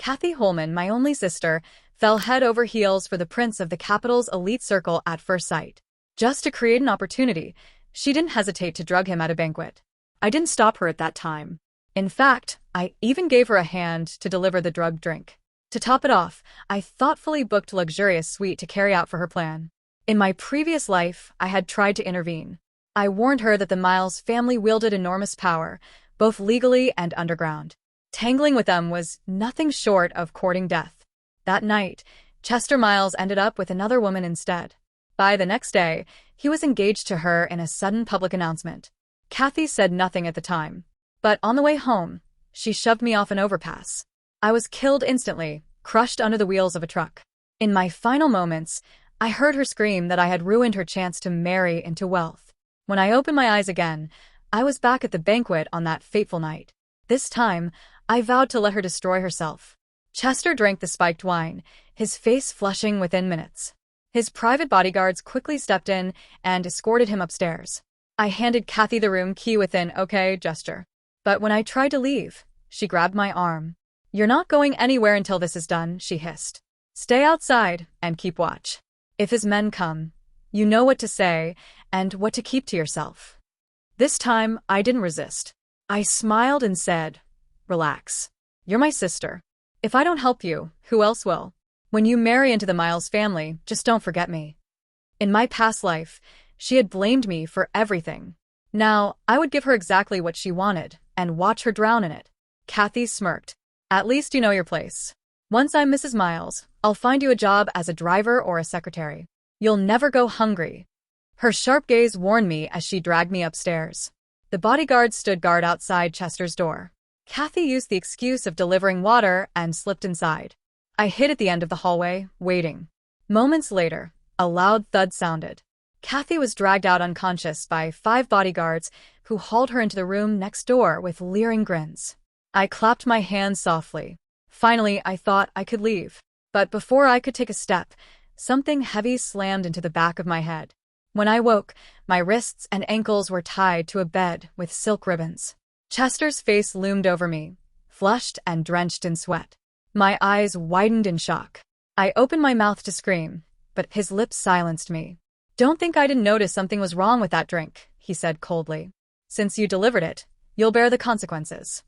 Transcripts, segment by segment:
Kathy Holman, my only sister, fell head over heels for the prince of the capital's elite circle at first sight. Just to create an opportunity, she didn't hesitate to drug him at a banquet. I didn't stop her at that time. In fact, I even gave her a hand to deliver the drugged drink. To top it off, I thoughtfully booked a luxurious suite to carry out for her plan. In my previous life, I had tried to intervene. I warned her that the Miles family wielded enormous power, both legally and underground. Tangling with them was nothing short of courting death. That night, Chester Miles ended up with another woman instead. By the next day, he was engaged to her in a sudden public announcement. Kathy said nothing at the time, but on the way home, she shoved me off an overpass. I was killed instantly, crushed under the wheels of a truck. In my final moments, I heard her scream that I had ruined her chance to marry into wealth. When I opened my eyes again, I was back at the banquet on that fateful night. This time, I vowed to let her destroy herself. Chester drank the spiked wine, his face flushing within minutes. His private bodyguards quickly stepped in and escorted him upstairs. I handed Kathy the room key with an "okay" gesture. But when I tried to leave, she grabbed my arm. "You're not going anywhere until this is done," she hissed. "Stay outside and keep watch. If his men come, you know what to say and what to keep to yourself." This time, I didn't resist. I smiled and said, "Relax. You're my sister. If I don't help you, who else will? When you marry into the Miles family, just don't forget me." In my past life, she had blamed me for everything. Now, I would give her exactly what she wanted and watch her drown in it. Kathy smirked. "At least you know your place. Once I'm Mrs. Miles, I'll find you a job as a driver or a secretary. You'll never go hungry." Her sharp gaze warned me as she dragged me upstairs. The bodyguards stood guard outside Chester's door. Kathy used the excuse of delivering water and slipped inside. I hid at the end of the hallway, waiting. Moments later, a loud thud sounded. Kathy was dragged out unconscious by 5 bodyguards who hauled her into the room next door with leering grins. I clapped my hands softly. Finally, I thought I could leave. But before I could take a step, something heavy slammed into the back of my head. When I woke, my wrists and ankles were tied to a bed with silk ribbons. Chester's face loomed over me, flushed and drenched in sweat. My eyes widened in shock. I opened my mouth to scream, but his lips silenced me. "Don't think I didn't notice something was wrong with that drink," he said coldly. "Since you delivered it, you'll bear the consequences."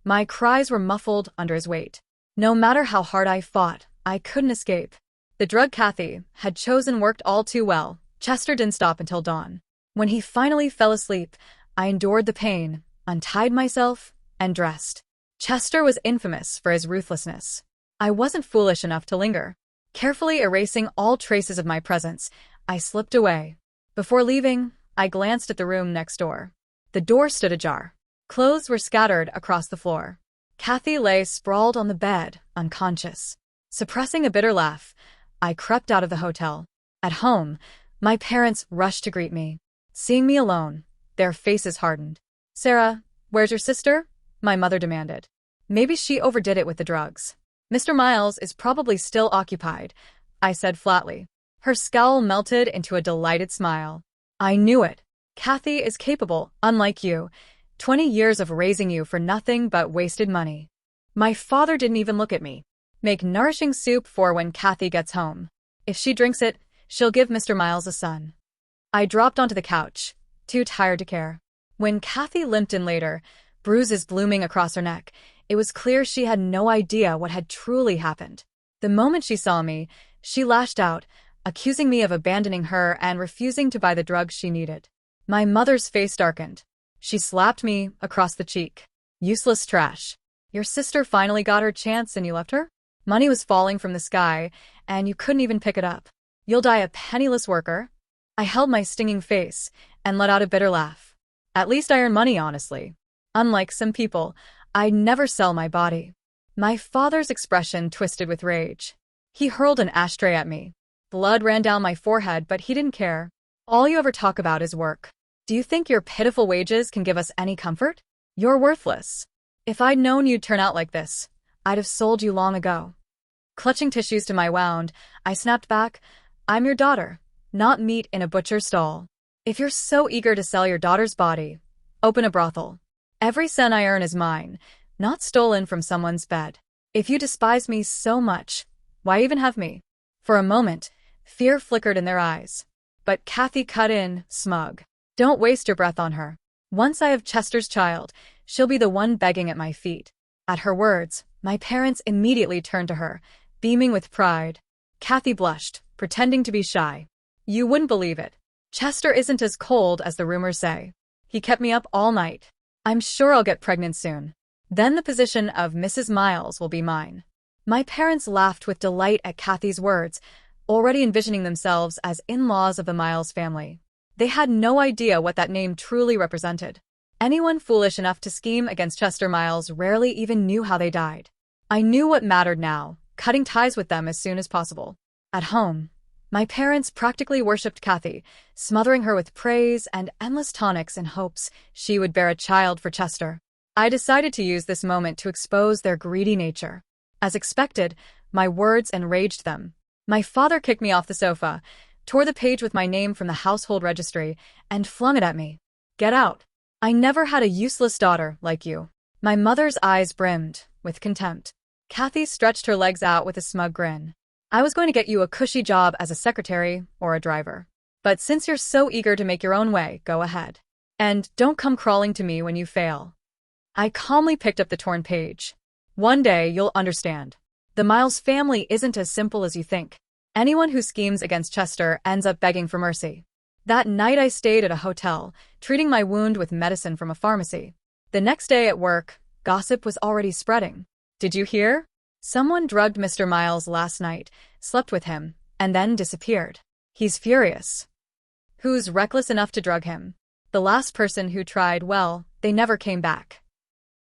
My cries were muffled under his weight. No matter how hard I fought, I couldn't escape. The drug Kathy had chosen worked all too well. Chester didn't stop until dawn. When he finally fell asleep, I endured the pain, untied myself, and dressed. Chester was infamous for his ruthlessness. I wasn't foolish enough to linger. Carefully erasing all traces of my presence, I slipped away. Before leaving, I glanced at the room next door. The door stood ajar. Clothes were scattered across the floor. Kathy lay sprawled on the bed, unconscious. Suppressing a bitter laugh, I crept out of the hotel. At home, my parents rushed to greet me. Seeing me alone, their faces hardened. "Sarah, where's your sister?" my mother demanded. "Maybe she overdid it with the drugs." "Mr. Miles is probably still occupied," I said flatly. Her scowl melted into a delighted smile. "I knew it. Kathy is capable, unlike you. 20 years of raising you for nothing but wasted money." My father didn't even look at me. "Make nourishing soup for when Kathy gets home. If she drinks it, she'll give Mr. Miles a son." I dropped onto the couch, too tired to care. When Kathy limped in later, bruises blooming across her neck, it was clear she had no idea what had truly happened. The moment she saw me, she lashed out, accusing me of abandoning her and refusing to buy the drugs she needed. My mother's face darkened. She slapped me across the cheek. "Useless trash. Your sister finally got her chance and you left her? Money was falling from the sky, and you couldn't even pick it up. You'll die a penniless worker." I held my stinging face and let out a bitter laugh. "At least I earn money honestly. Unlike some people, I'd never sell my body." My father's expression twisted with rage. He hurled an ashtray at me. Blood ran down my forehead, but he didn't care. "All you ever talk about is work. Do you think your pitiful wages can give us any comfort? You're worthless. If I'd known you'd turn out like this, I'd have sold you long ago." Clutching tissues to my wound, I snapped back, "I'm your daughter, not meat in a butcher's stall. If you're so eager to sell your daughter's body, open a brothel. Every cent I earn is mine, not stolen from someone's bed." If you despise me so much, why even have me? For a moment, fear flickered in their eyes. But Kathy cut in, smug. Don't waste your breath on her. Once I have Chester's child, she'll be the one begging at my feet. At her words, my parents immediately turned to her, beaming with pride. Kathy blushed, pretending to be shy. You wouldn't believe it. Chester isn't as cold as the rumors say. He kept me up all night. I'm sure I'll get pregnant soon. Then the position of Mrs. Miles will be mine. My parents laughed with delight at Kathy's words, already envisioning themselves as in-laws of the Miles family. They had no idea what that name truly represented. Anyone foolish enough to scheme against Chester Miles rarely even knew how they died. I knew what mattered now, cutting ties with them as soon as possible. At home, my parents practically worshipped Kathy, smothering her with praise and endless tonics in hopes she would bear a child for Chester. I decided to use this moment to expose their greedy nature. As expected, my words enraged them. My father kicked me off the sofa, tore the page with my name from the household registry, and flung it at me. Get out. I never had a useless daughter like you. My mother's eyes brimmed with contempt. Kathy stretched her legs out with a smug grin. I was going to get you a cushy job as a secretary or a driver. But since you're so eager to make your own way, go ahead. And don't come crawling to me when you fail. I calmly picked up the torn page. One day you'll understand. The Miles family isn't as simple as you think. Anyone who schemes against Chester ends up begging for mercy. That night I stayed at a hotel, treating my wound with medicine from a pharmacy. The next day at work, gossip was already spreading. Did you hear? Someone drugged Mr. Miles last night, slept with him, and then disappeared. He's furious. Who's reckless enough to drug him? The last person who tried, well, they never came back.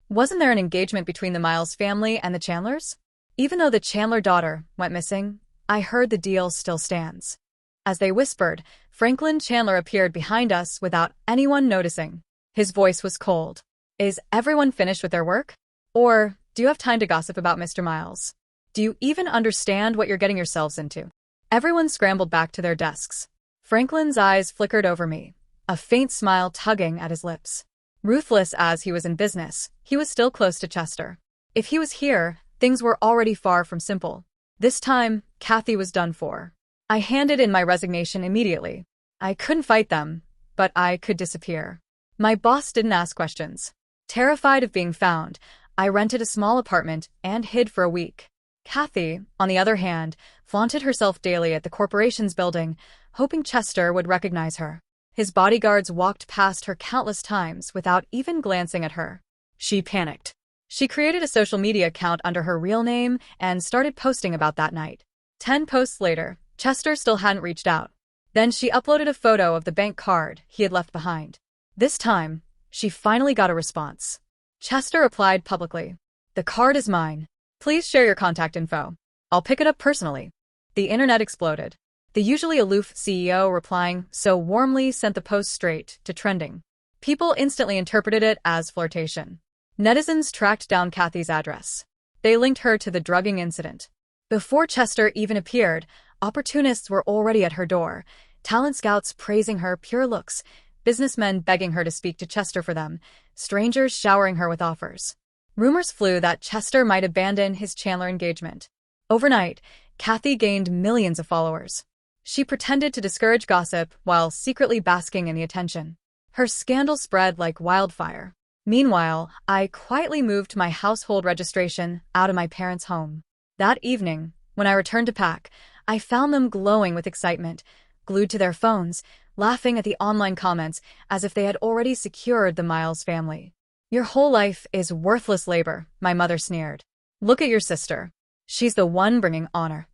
Wasn't there an engagement between the Miles family and the Chandlers? Even though the Chandler daughter went missing, I heard the deal still stands. As they whispered, Franklin Chandler appeared behind us without anyone noticing. His voice was cold. Is everyone finished with their work? Or do you have time to gossip about Mr. Miles? Do you even understand what you're getting yourselves into? Everyone scrambled back to their desks. Franklin's eyes flickered over me, a faint smile tugging at his lips. Ruthless as he was in business, he was still close to Chester. If he was here, things were already far from simple. This time, Kathy was done for. I handed in my resignation immediately. I couldn't fight them, but I could disappear. My boss didn't ask questions. Terrified of being found, I rented a small apartment and hid for a week. Kathy, on the other hand, flaunted herself daily at the corporation's building, hoping Chester would recognize her. His bodyguards walked past her countless times without even glancing at her. She panicked. She created a social media account under her real name and started posting about that night. 10 posts later, Chester still hadn't reached out. Then she uploaded a photo of the bank card he had left behind. This time, she finally got a response. Chester replied publicly. The card is mine. Please share your contact info. I'll pick it up personally. The internet exploded. The usually aloof CEO replying so warmly sent the post straight to trending. People instantly interpreted it as flirtation. Netizens tracked down Kathy's address. They linked her to the drugging incident. Before Chester even appeared, opportunists were already at her door, talent scouts praising her pure looks, businessmen begging her to speak to Chester for them, strangers showering her with offers. Rumors flew that Chester might abandon his Chandler engagement. Overnight, Kathy gained millions of followers. She pretended to discourage gossip while secretly basking in the attention. Her scandal spread like wildfire. Meanwhile, I quietly moved my household registration out of my parents' home. That evening, when I returned to pack, I found them glowing with excitement, glued to their phones, laughing at the online comments as if they had already secured the Miles family. Your whole life is worthless labor, my mother sneered. Look at your sister. She's the one bringing honor.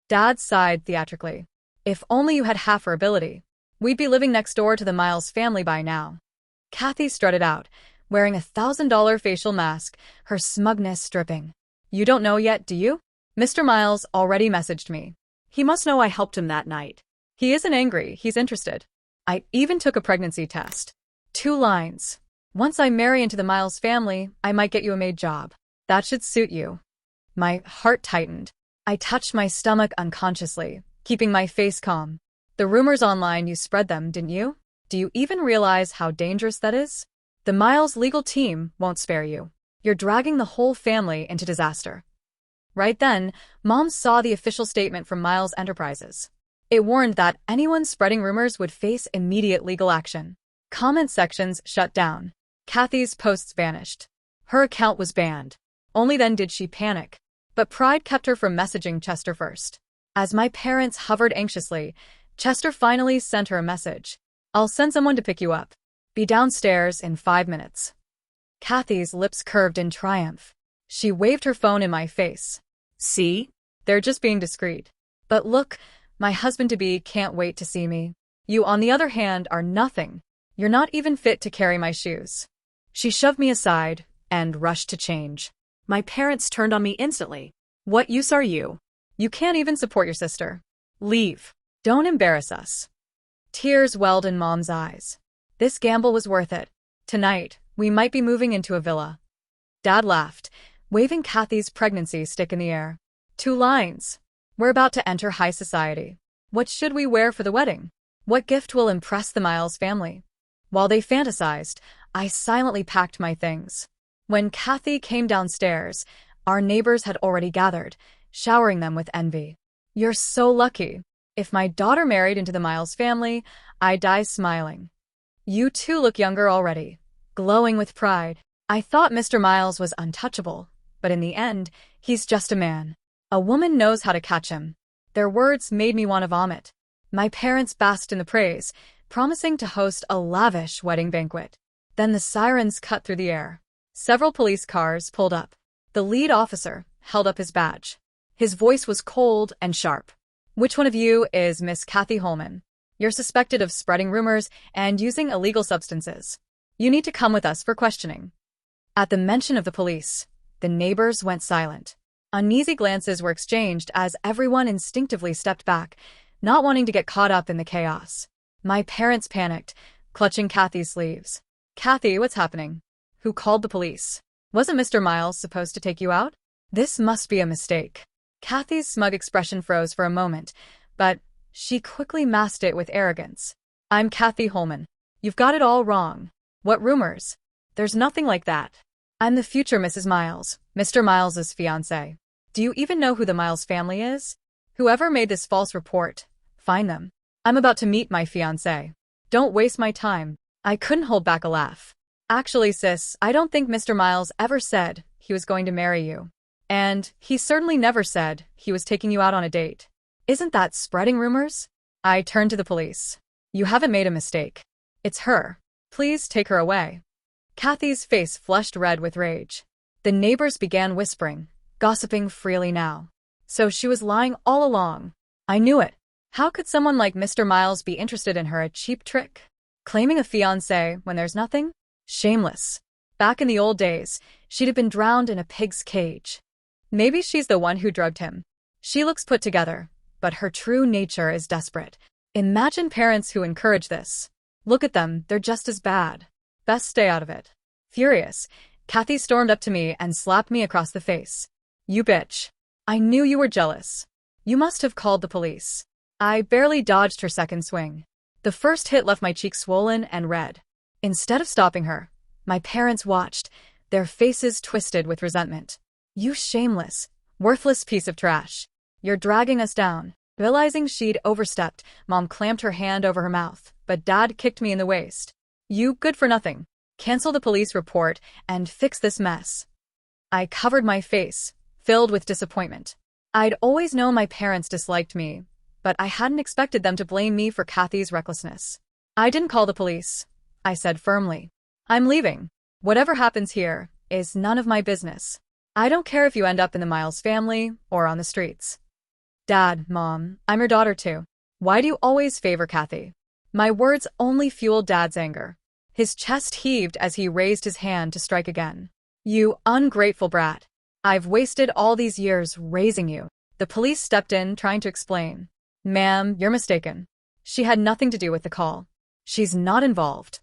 Dad sighed theatrically. If only you had half her ability. We'd be living next door to the Miles family by now. Kathy strutted out, wearing a $1,000 facial mask, her smugness dripping. You don't know yet, do you? Mr. Miles already messaged me. He must know I helped him that night. He isn't angry, he's interested. I even took a pregnancy test. 2 lines. Once I marry into the Miles family, I might get you a maid job. That should suit you. My heart tightened. I touched my stomach unconsciously, keeping my face calm. The rumors online, you spread them, didn't you? Do you even realize how dangerous that is? The Miles legal team won't spare you. You're dragging the whole family into disaster. Right then, Mom saw the official statement from Miles Enterprises. It warned that anyone spreading rumors would face immediate legal action. Comment sections shut down. Kathy's posts vanished. Her account was banned. Only then did she panic. But pride kept her from messaging Chester first. As my parents hovered anxiously, Chester finally sent her a message. "I'll send someone to pick you up. Be downstairs in 5 minutes." Kathy's lips curved in triumph. She waved her phone in my face. "See? They're just being discreet. But look, my husband-to-be can't wait to see me. You, on the other hand, are nothing. You're not even fit to carry my shoes." She shoved me aside and rushed to change. My parents turned on me instantly. "What use are you? You can't even support your sister. Leave. Don't embarrass us." Tears welled in Mom's eyes. This gamble was worth it. Tonight, we might be moving into a villa. Dad laughed, waving Kathy's pregnancy stick in the air. 2 lines. We're about to enter high society. What should we wear for the wedding? What gift will impress the Miles family? While they fantasized, I silently packed my things. When Kathy came downstairs, our neighbors had already gathered, showering them with envy. "You're so lucky. If my daughter married into the Miles family, I'd die smiling. You two look younger already." Glowing with pride. I thought Mr. Miles was untouchable, but in the end, he's just a man. A woman knows how to catch him. Their words made me want to vomit. My parents basked in the praise, promising to host a lavish wedding banquet. Then the sirens cut through the air. Several police cars pulled up. The lead officer held up his badge. His voice was cold and sharp. "Which one of you is Miss Kathy Holman? You're suspected of spreading rumors and using illegal substances. You need to come with us for questioning." At the mention of the police, the neighbors went silent. Uneasy glances were exchanged as everyone instinctively stepped back, not wanting to get caught up in the chaos. My parents panicked, clutching Kathy's sleeves. "Kathy, what's happening? Who called the police? Wasn't Mr. Miles supposed to take you out? This must be a mistake." Kathy's smug expression froze for a moment, but she quickly masked it with arrogance. "I'm Kathy Holman. You've got it all wrong. What rumors? There's nothing like that. I'm the future Mrs. Miles, Mr. Miles's fiancée. Do you even know who the Miles family is? Whoever made this false report, find them. I'm about to meet my fiancé. Don't waste my time." I couldn't hold back a laugh. "Actually, sis, I don't think Mr. Miles ever said he was going to marry you. And he certainly never said he was taking you out on a date. Isn't that spreading rumors?" I turned to the police. "You haven't made a mistake. It's her. Please take her away." Kathy's face flushed red with rage. The neighbors began whispering, gossiping freely now. So she was lying all along. I knew it. How could someone like Mr. Miles be interested in her? A cheap trick? Claiming a fiancé when there's nothing? Shameless. Back in the old days, she'd have been drowned in a pig's cage. Maybe she's the one who drugged him. She looks put together, but her true nature is desperate. Imagine parents who encourage this. Look at them, they're just as bad. Best stay out of it. Furious, Kathy stormed up to me and slapped me across the face. "You bitch. I knew you were jealous. You must have called the police." I barely dodged her second swing. The first hit left my cheeks swollen and red. Instead of stopping her, my parents watched, their faces twisted with resentment. "You shameless, worthless piece of trash. You're dragging us down." Realizing she'd overstepped, Mom clamped her hand over her mouth, but Dad kicked me in the waist. "You good for nothing. Cancel the police report and fix this mess." I covered my face, filled with disappointment. I'd always known my parents disliked me, but I hadn't expected them to blame me for Kathy's recklessness. "I didn't call the police," I said firmly. "I'm leaving. Whatever happens here is none of my business. I don't care if you end up in the Miles family or on the streets." "Dad, Mom, I'm your daughter too. Why do you always favor Kathy?" My words only fueled Dad's anger. His chest heaved as he raised his hand to strike again. "You ungrateful brat. I've wasted all these years raising you." The police stepped in, trying to explain. "Ma'am, you're mistaken. She had nothing to do with the call. She's not involved."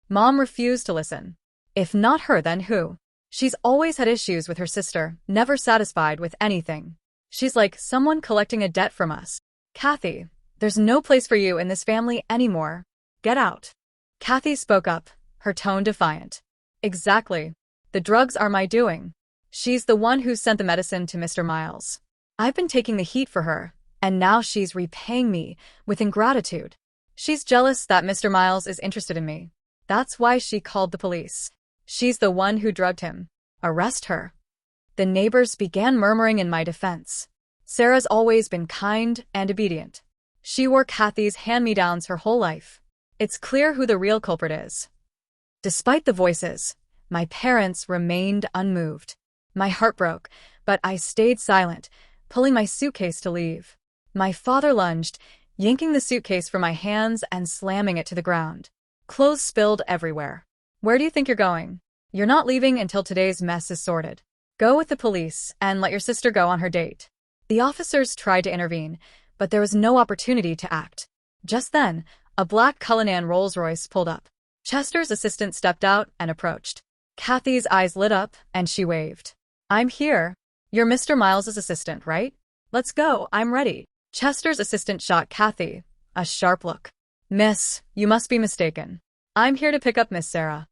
Mom refused to listen. If not her, then who? She's always had issues with her sister, never satisfied with anything. She's like someone collecting a debt from us. "Kathy, there's no place for you in this family anymore. Get out." Kathy spoke up, her tone defiant. "Exactly. The drugs are my doing. She's the one who sent the medicine to Mr. Miles. I've been taking the heat for her, and now she's repaying me with ingratitude. She's jealous that Mr. Miles is interested in me. That's why she called the police. She's the one who drugged him. Arrest her. The neighbors began murmuring in my defense. Sarah's always been kind and obedient. She wore Kathy's hand-me-downs her whole life. It's clear who the real culprit is. Despite the voices, my parents remained unmoved. My heart broke, but I stayed silent, pulling my suitcase to leave. My father lunged, yanking the suitcase from my hands and slamming it to the ground. Clothes spilled everywhere. Where do you think you're going? You're not leaving until today's mess is sorted. Go with the police and let your sister go on her date. The officers tried to intervene, but there was no opportunity to act. Just then, a black Cullinan Rolls-Royce pulled up. Chester's assistant stepped out and approached. Kathy's eyes lit up, and she waved. I'm here. You're Mr. Miles's assistant, right? Let's go, I'm ready. Chester's assistant shot Kathy a sharp look. Miss, you must be mistaken. I'm here to pick up Miss Sarah.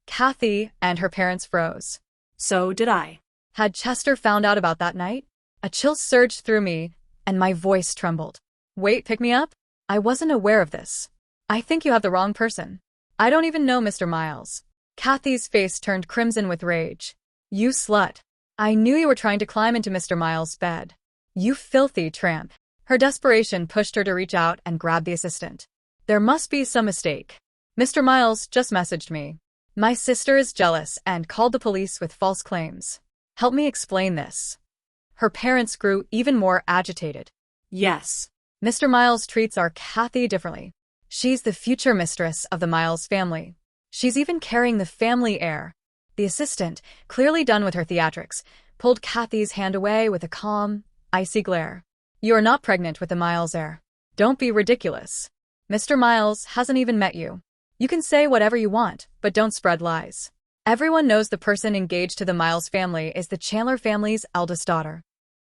Kathy and her parents froze. So did I. Had Chester found out about that night? A chill surged through me, and my voice trembled. Wait, pick me up? I wasn't aware of this. I think you have the wrong person. I don't even know Mr. Miles. Kathy's face turned crimson with rage. You slut. I knew you were trying to climb into Mr. Miles' bed. You filthy tramp. Her desperation pushed her to reach out and grab the assistant. There must be some mistake. Mr. Miles just messaged me. My sister is jealous and called the police with false claims. Help me explain this. Her parents grew even more agitated. Yes. Mr. Miles treats our Kathy differently. She's the future mistress of the Miles family. She's even carrying the family heir. The assistant, clearly done with her theatrics, pulled Kathy's hand away with a calm, icy glare. You are not pregnant with the Miles heir. Don't be ridiculous. Mr. Miles hasn't even met you. You can say whatever you want, but don't spread lies. Everyone knows the person engaged to the Miles family is the Chandler family's eldest daughter.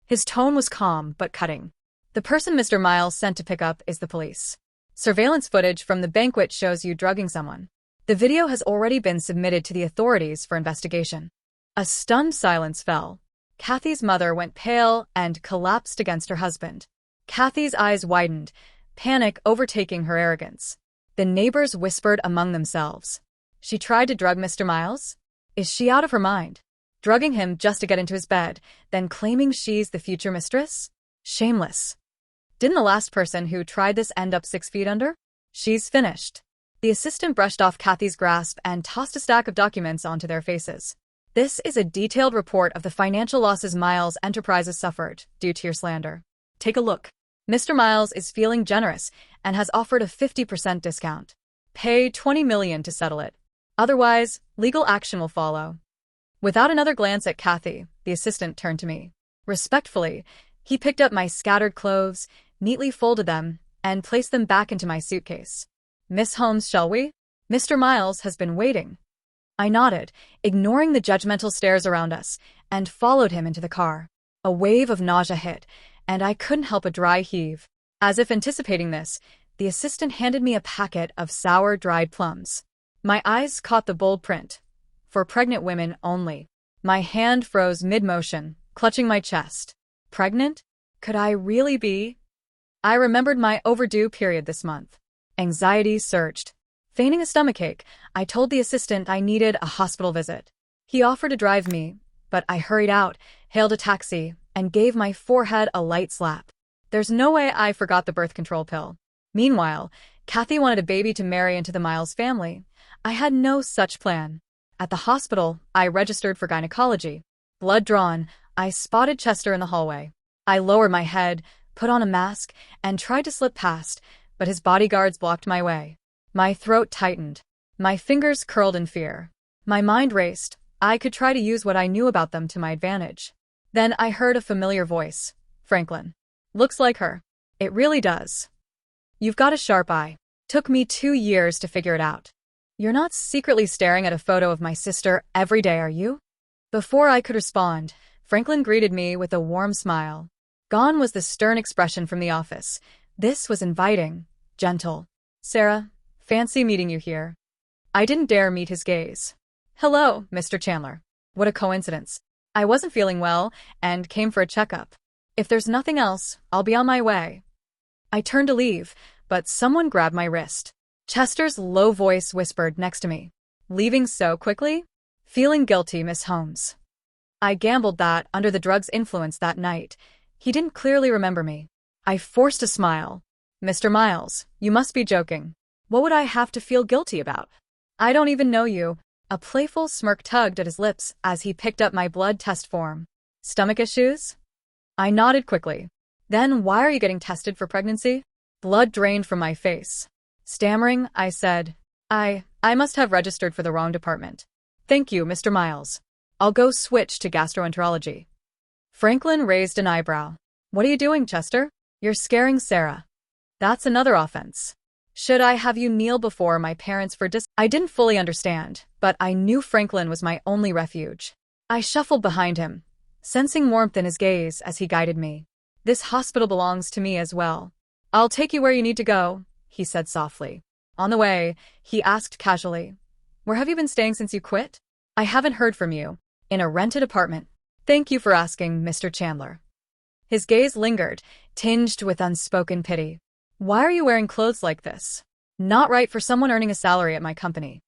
His tone was calm but cutting. The person Mr. Miles sent to pick up is the police. Surveillance footage from the banquet shows you drugging someone. The video has already been submitted to the authorities for investigation. A stunned silence fell. Kathy's mother went pale and collapsed against her husband. Kathy's eyes widened, panic overtaking her arrogance. The neighbors whispered among themselves. She tried to drug Mr. Miles? Is she out of her mind? Drugging him just to get into his bed, then claiming she's the future mistress? Shameless. Didn't the last person who tried this end up 6 feet under? She's finished. The assistant brushed off Kathy's grasp and tossed a stack of documents onto their faces. This is a detailed report of the financial losses Miles Enterprises suffered due to your slander. Take a look. Mr. Miles is feeling generous and has offered a 50% discount. Pay $20 million to settle it. Otherwise, legal action will follow. Without another glance at Kathy, the assistant turned to me. Respectfully, he picked up my scattered clothes, neatly folded them, and placed them back into my suitcase. Miss Holmes, shall we? Mr. Miles has been waiting. I nodded, ignoring the judgmental stares around us, and followed him into the car. A wave of nausea hit, and I couldn't help a dry heave. As if anticipating this, the assistant handed me a packet of sour, dried plums. My eyes caught the bold print. For pregnant women only. My hand froze mid-motion, clutching my chest. Pregnant? Could I really be? I remembered my overdue period this month. Anxiety surged. Feigning a stomachache, I told the assistant I needed a hospital visit. He offered to drive me, but I hurried out, hailed a taxi, and gave my forehead a light slap. There's no way I forgot the birth control pill. Meanwhile, Kathy wanted a baby to marry into the Miles family. I had no such plan. At the hospital, I registered for gynecology. Blood drawn, I spotted Chester in the hallway. I lowered my head, put on a mask, and tried to slip past, but his bodyguards blocked my way. My throat tightened. My fingers curled in fear. My mind raced. I could try to use what I knew about them to my advantage. Then I heard a familiar voice. Franklin. Looks like her. It really does. You've got a sharp eye. Took me 2 years to figure it out. You're not secretly staring at a photo of my sister every day, are you? Before I could respond, Franklin greeted me with a warm smile. Gone was the stern expression from the office. This was inviting, gentle. Sarah, fancy meeting you here. I didn't dare meet his gaze. Hello, Mr. Chandler. What a coincidence. I wasn't feeling well and came for a checkup. If there's nothing else, I'll be on my way. I turned to leave, but someone grabbed my wrist. Chester's low voice whispered next to me. Leaving so quickly? Feeling guilty, Miss Holmes. I gambled that, under the drug's influence that night, he didn't clearly remember me. I forced a smile. Mr. Miles, you must be joking. What would I have to feel guilty about? I don't even know you. A playful smirk tugged at his lips as he picked up my blood test form. Stomach issues? I nodded quickly. Then why are you getting tested for pregnancy? Blood drained from my face. Stammering, I said, I must have registered for the wrong department. Thank you, Mr. Miles. I'll go switch to gastroenterology. Franklin raised an eyebrow. What are you doing, Chester? You're scaring Sarah. That's another offense. Should I have you kneel before my parents for I didn't fully understand, but I knew Franklin was my only refuge. I shuffled behind him, sensing warmth in his gaze as he guided me. This hospital belongs to me as well. I'll take you where you need to go, he said softly. On the way, he asked casually, where have you been staying since you quit? I haven't heard from you. In a rented apartment. Thank you for asking, Mr. Chandler. His gaze lingered, tinged with unspoken pity. Why are you wearing clothes like this? Not right for someone earning a salary at my company.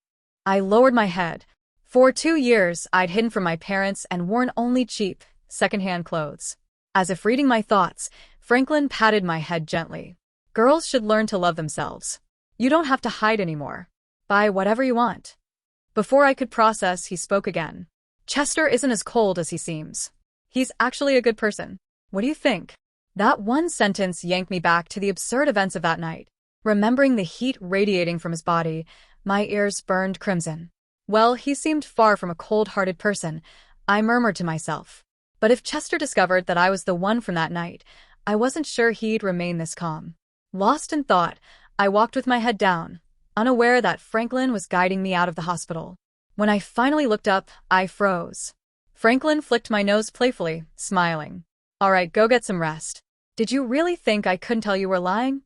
I lowered my head. For 2 years, I'd hidden from my parents and worn only cheap, secondhand clothes. As if reading my thoughts, Franklin patted my head gently. Girls should learn to love themselves. You don't have to hide anymore. Buy whatever you want. Before I could process, he spoke again. Chester isn't as cold as he seems. He's actually a good person. What do you think? That one sentence yanked me back to the absurd events of that night. Remembering the heat radiating from his body, my ears burned crimson. Well, he seemed far from a cold-hearted person, I murmured to myself. But if Chester discovered that I was the one from that night, I wasn't sure he'd remain this calm. Lost in thought, I walked with my head down, unaware that Franklin was guiding me out of the hospital. When I finally looked up, I froze. Franklin flicked my nose playfully, smiling. All right, go get some rest. Did you really think I couldn't tell you were lying?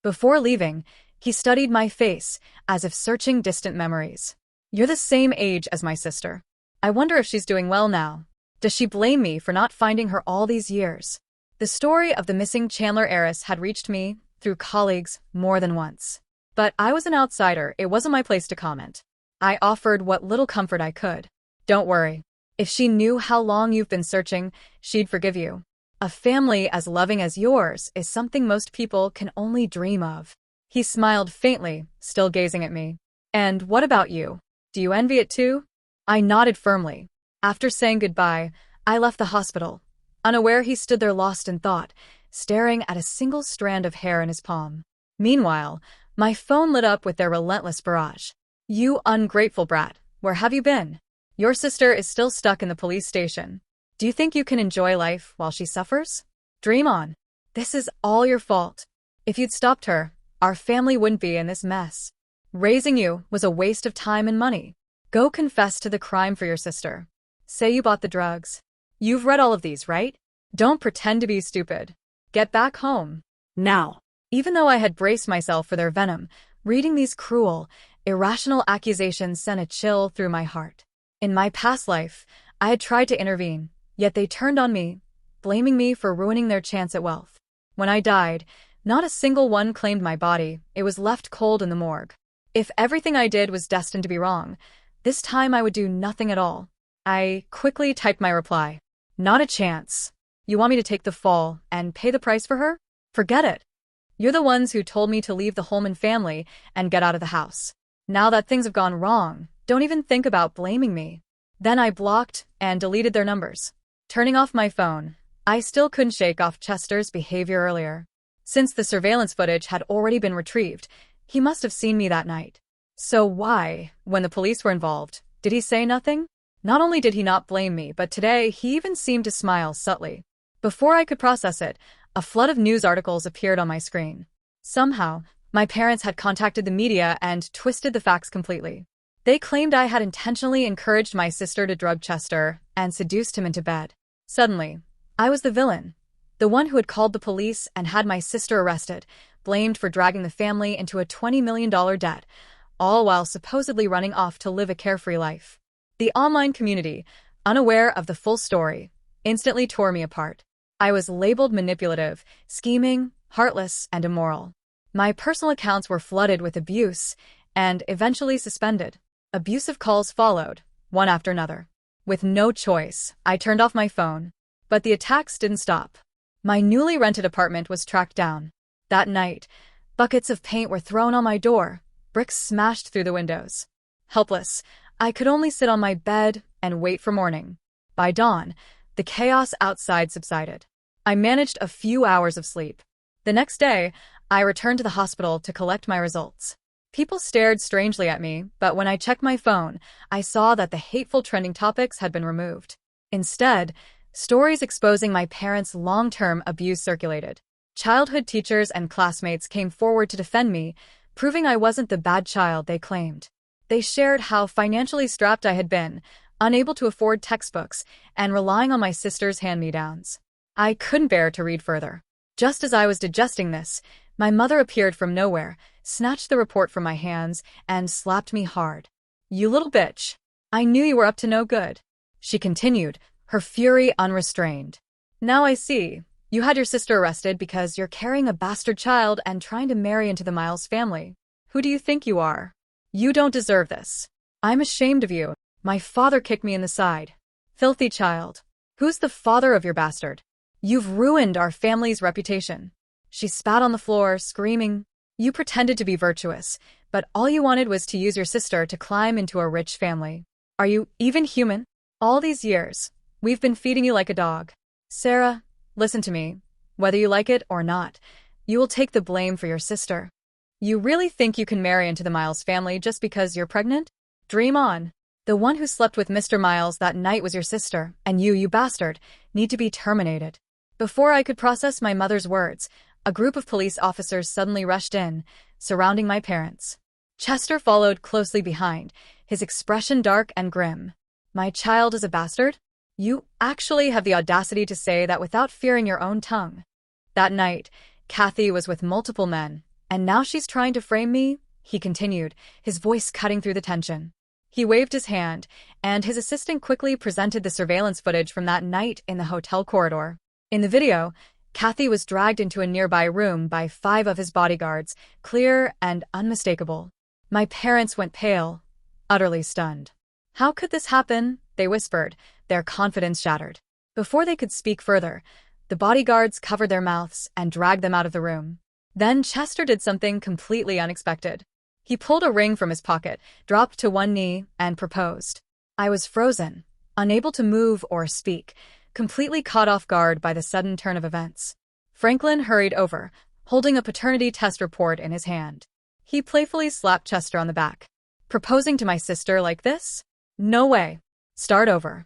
Before leaving, he studied my face, as if searching distant memories. You're the same age as my sister. I wonder if she's doing well now. Does she blame me for not finding her all these years? The story of the missing Chandler heiress had reached me, through colleagues, more than once. But I was an outsider, it wasn't my place to comment. I offered what little comfort I could. Don't worry. If she knew how long you've been searching, she'd forgive you. A family as loving as yours is something most people can only dream of. He smiled faintly, still gazing at me. And what about you? Do you envy it too? I nodded firmly. After saying goodbye, I left the hospital. Unaware he stood there lost in thought, staring at a single strand of hair in his palm. Meanwhile, my phone lit up with their relentless barrage. You ungrateful brat, where have you been? Your sister is still stuck in the police station. Do you think you can enjoy life while she suffers? Dream on. This is all your fault. If you'd stopped her, our family wouldn't be in this mess. Raising you was a waste of time and money. Go confess to the crime for your sister. Say you bought the drugs. You've read all of these, right? Don't pretend to be stupid. Get back home. Now. Even though I had braced myself for their venom, reading these cruel, irrational accusations sent a chill through my heart. In my past life, I had tried to intervene, yet they turned on me, blaming me for ruining their chance at wealth. When I died, not a single one claimed my body, it was left cold in the morgue. If everything I did was destined to be wrong, this time I would do nothing at all. I quickly typed my reply. Not a chance. You want me to take the fall and pay the price for her? Forget it. You're the ones who told me to leave the Holman family and get out of the house. Now that things have gone wrong, don't even think about blaming me. Then I blocked and deleted their numbers. Turning off my phone, I still couldn't shake off Chester's behavior earlier. Since the surveillance footage had already been retrieved, he must have seen me that night. So why, when the police were involved, did he say nothing? Not only did he not blame me, but today he even seemed to smile subtly. Before I could process it, a flood of news articles appeared on my screen. Somehow, my parents had contacted the media and twisted the facts completely. They claimed I had intentionally encouraged my sister to drug Chester and seduced him into bed. Suddenly, I was the villain, the one who had called the police and had my sister arrested, blamed for dragging the family into a $20 million debt, all while supposedly running off to live a carefree life. The online community, unaware of the full story, instantly tore me apart. I was labeled manipulative, scheming, heartless, and immoral. My personal accounts were flooded with abuse and eventually suspended. Abusive calls followed, one after another. With no choice, I turned off my phone. But the attacks didn't stop. My newly rented apartment was tracked down. That night, buckets of paint were thrown on my door, bricks smashed through the windows. Helpless, I could only sit on my bed and wait for morning. By dawn, the chaos outside subsided. I managed a few hours of sleep. The next day, I returned to the hospital to collect my results. People stared strangely at me, but when I checked my phone, I saw that the hateful trending topics had been removed. Instead, stories exposing my parents' long-term abuse circulated. Childhood teachers and classmates came forward to defend me, proving I wasn't the bad child they claimed. They shared how financially strapped I had been, unable to afford textbooks, and relying on my sister's hand-me-downs. I couldn't bear to read further. Just as I was digesting this, my mother appeared from nowhere, snatched the report from my hands, and slapped me hard. "You little bitch. I knew you were up to no good," she continued, her fury unrestrained. "Now I see. You had your sister arrested because you're carrying a bastard child and trying to marry into the Miles family. Who do you think you are? You don't deserve this. I'm ashamed of you. My father kicked me in the side. Filthy child. Who's the father of your bastard? You've ruined our family's reputation." She spat on the floor, screaming, "You pretended to be virtuous, but all you wanted was to use your sister to climb into a rich family. Are you even human? All these years, we've been feeding you like a dog. Sarah, listen to me. Whether you like it or not, you will take the blame for your sister. You really think you can marry into the Miles family just because you're pregnant? Dream on. The one who slept with Mr. Miles that night was your sister, and you bastard, need to be terminated." Before I could process my mother's words, a group of police officers suddenly rushed in, surrounding my parents. Chester followed closely behind, his expression dark and grim. "My child is a bastard? You actually have the audacity to say that without fearing your own tongue." That night, Kathy was with multiple men, and now she's trying to frame me, he continued, his voice cutting through the tension. He waved his hand, and his assistant quickly presented the surveillance footage from that night in the hotel corridor. In the video, Kathy was dragged into a nearby room by 5 of his bodyguards, clear and unmistakable. My parents went pale, utterly stunned. "How could this happen?" they whispered, their confidence shattered. Before they could speak further, the bodyguards covered their mouths and dragged them out of the room. Then Chester did something completely unexpected. He pulled a ring from his pocket, dropped to one knee, and proposed. I was frozen, unable to move or speak, completely caught off guard by the sudden turn of events. Franklin hurried over, holding a paternity test report in his hand. He playfully slapped Chester on the back. "Proposing to my sister like this? No way. Start over."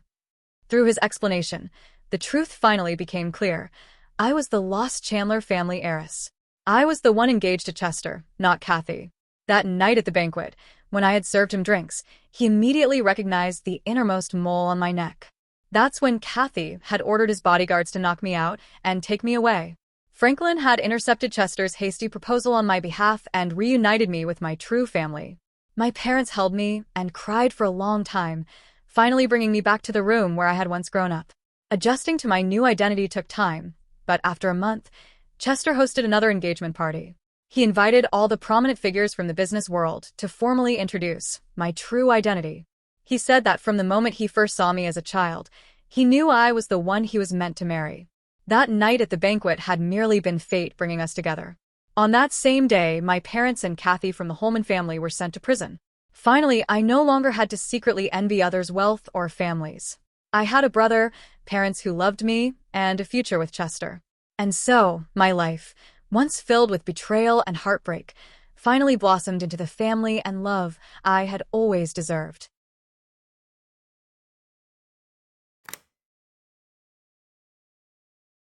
Through his explanation, the truth finally became clear. I was the lost Chandler family heiress. I was the one engaged to Chester, not Kathy. That night at the banquet, when I had served him drinks, he immediately recognized the innermost mole on my neck. That's when Kathy had ordered his bodyguards to knock me out and take me away. Franklin had intercepted Chester's hasty proposal on my behalf and reunited me with my true family. My parents held me and cried for a long time, finally bringing me back to the room where I had once grown up. Adjusting to my new identity took time, but after a month, Chester hosted another engagement party. He invited all the prominent figures from the business world to formally introduce my true identity. He said that from the moment he first saw me as a child, he knew I was the one he was meant to marry. That night at the banquet had merely been fate bringing us together. On that same day, my parents and Kathy from the Holman family were sent to prison. Finally, I no longer had to secretly envy others' wealth or families. I had a brother, parents who loved me, and a future with Chester. And so, my life, once filled with betrayal and heartbreak, finally blossomed into the family and love I had always deserved.